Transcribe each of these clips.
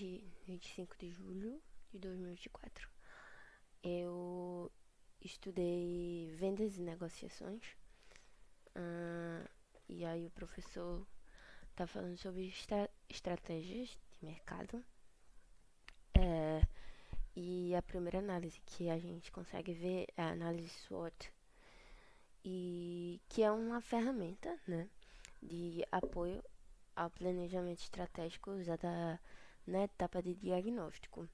hoje, 25 de julho de 2024. Eu estudei vendas e negociações. ah, e aí o professor tá falando sobre estratégias de mercado. É, e a primeira análise que a gente consegue ver é a análise SWOT, e que é uma ferramenta, né, de apoio ao planejamento estratégico usada na etapa de diagnóstico.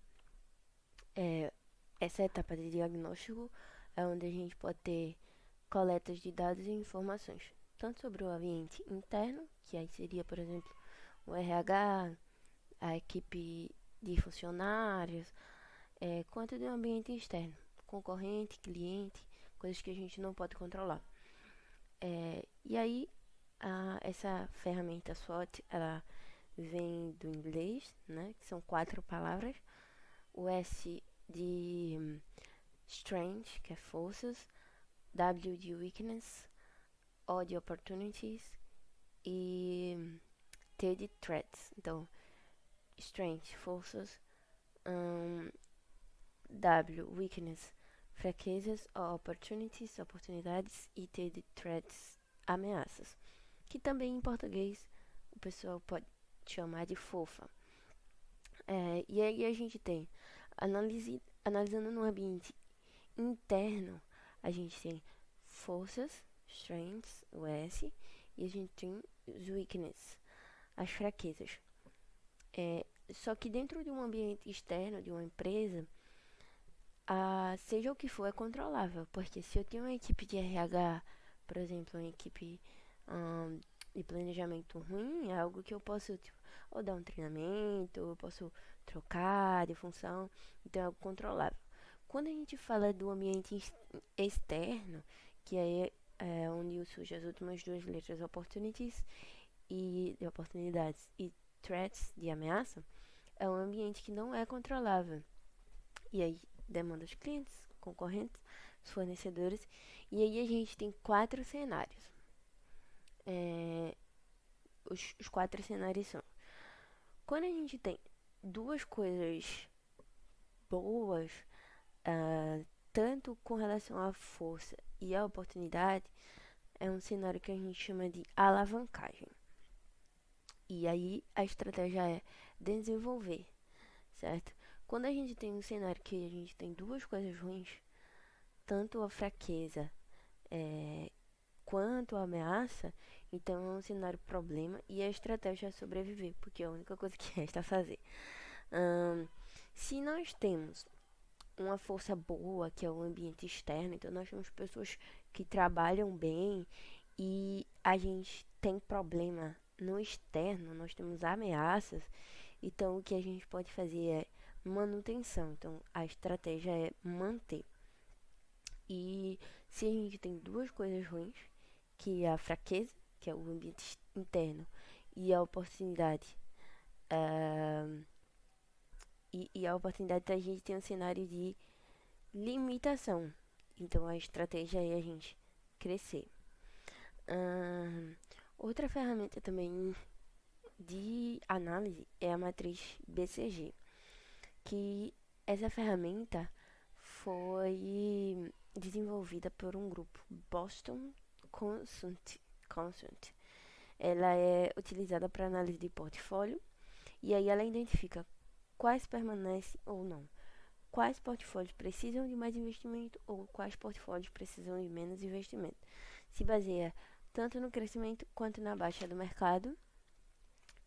É, essa etapa de diagnóstico é onde a gente pode ter coletas de dados e informações, tanto sobre o ambiente interno, que aí seria, por exemplo, o RH, a equipe de funcionários, quanto do ambiente externo, concorrente, cliente, coisas que a gente não pode controlar. E aí, essa ferramenta SWOT, ela vem do inglês, né, que são 4 palavras. O S de strength, que é forças, W de weakness, O de opportunities e T de threats. Então, strength, forças, W, weakness, fraquezas, O, opportunities, oportunidades e T de threats, ameaças. Que também em português o pessoal pode chamar de fofa. E aí a gente tem, analisando no ambiente interno, a gente tem forças, strengths, o S, e a gente tem os weaknesses, as fraquezas. Só que dentro de um ambiente externo, de uma empresa, seja o que for, é controlável. Porque se eu tenho uma equipe de RH, por exemplo, uma equipe de planejamento ruim, é algo que eu posso, tipo, ou dar um treinamento, ou eu posso trocar de função, então é algo controlável. Quando a gente fala do ambiente externo, que aí é onde surgem as últimas duas letras, opportunities e de oportunidades e threats de ameaça, é um ambiente que não é controlável. E aí demanda os clientes, concorrentes, os fornecedores. E aí a gente tem 4 cenários. Os 4 cenários são: quando a gente tem duas coisas boas, tanto com relação à força e à oportunidade, é um cenário que a gente chama de alavancagem. E aí a estratégia é desenvolver, certo? Quando a gente tem um cenário que a gente tem duas coisas ruins, tanto a fraqueza quanto a ameaça, então é um cenário problema e a estratégia é sobreviver, porque é a única coisa que resta fazer. Se nós temos uma força boa, que é o ambiente externo, então nós temos pessoas que trabalham bem e a gente tem problema no externo, nós temos ameaças, então o que a gente pode fazer é manutenção. Então a estratégia é manter. E se a gente tem duas coisas ruins, que é a fraqueza, que é o ambiente interno, e a oportunidade, e a oportunidade da gente ter um cenário de limitação. Então a estratégia é a gente crescer. Outra ferramenta também de análise é a matriz BCG, que essa ferramenta foi desenvolvida por um grupo Boston Consult. Ela é utilizada para análise de portfólio e aí ela identifica quais permanecem ou não, quais portfólios precisam de mais investimento ou quais portfólios precisam de menos investimento. Se baseia tanto no crescimento quanto na baixa do mercado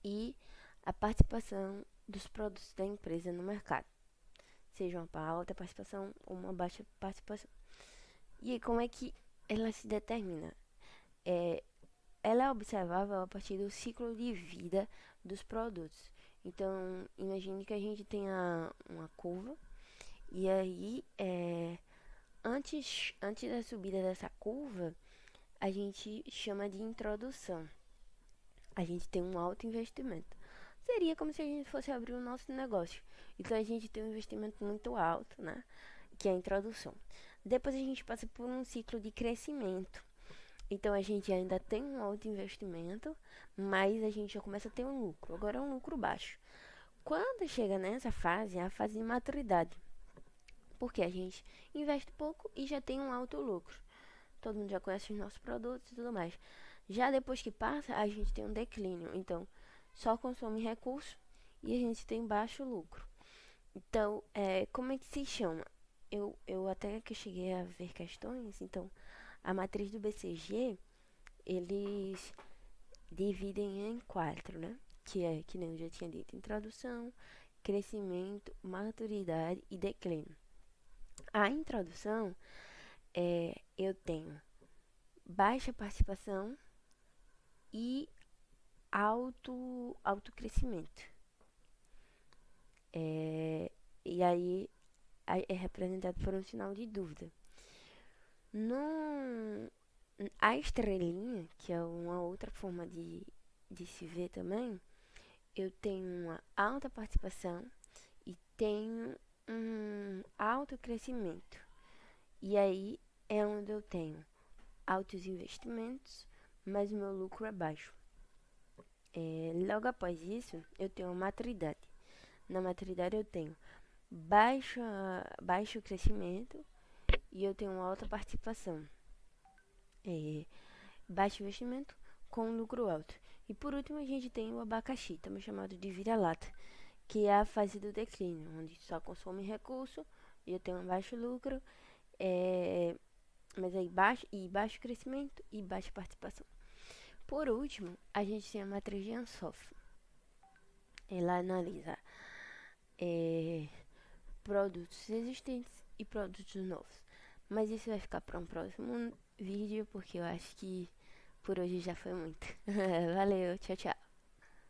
e a participação dos produtos da empresa no mercado, seja uma alta participação ou uma baixa participação. E aí, como é que ela se determina? Ela é observável a partir do ciclo de vida dos produtos. Então, imagine que a gente tenha uma curva e aí, antes da subida dessa curva, a gente chama de introdução. A gente tem um alto investimento. Seria como se a gente fosse abrir o nosso negócio. Então a gente tem um investimento muito alto, né? Que é a introdução. Depois a gente passa por um ciclo de crescimento. Então a gente ainda tem um alto investimento, mas a gente já começa a ter um lucro. Agora é um lucro baixo. Quando chega nessa fase, é a fase de maturidade. Porque a gente investe pouco e já tem um alto lucro. Todo mundo já conhece os nossos produtos e tudo mais. Já depois que passa, a gente tem um declínio. Então, só consome recurso e a gente tem baixo lucro. Então, como é que se chama? Eu até que cheguei a ver questões. Então, a matriz do BCG, eles dividem em quatro, né? Que é, que nem eu já tinha dito, introdução, crescimento, maturidade e declínio. A introdução, eu tenho baixa participação e alto crescimento. E aí é representado por um sinal de dúvida. No, a estrelinha, que é uma outra forma de se ver também, eu tenho uma alta participação e tenho um alto crescimento. E aí é onde eu tenho altos investimentos, mas o meu lucro é baixo. Logo após isso, eu tenho maturidade. Na maturidade eu tenho baixo crescimento e eu tenho alta participação. Baixo investimento com lucro alto. E por último a gente tem o abacaxi, também chamado de vira-lata, que é a fase do declínio, onde só consome recurso e eu tenho um baixo lucro, mas aí baixo crescimento e baixa participação. Por último, a gente tem a matriz de Ansoff. Ela analisa produtos existentes e produtos novos. Mas isso vai ficar para um próximo vídeo, porque eu acho que por hoje já foi muito. Valeu, tchau, tchau.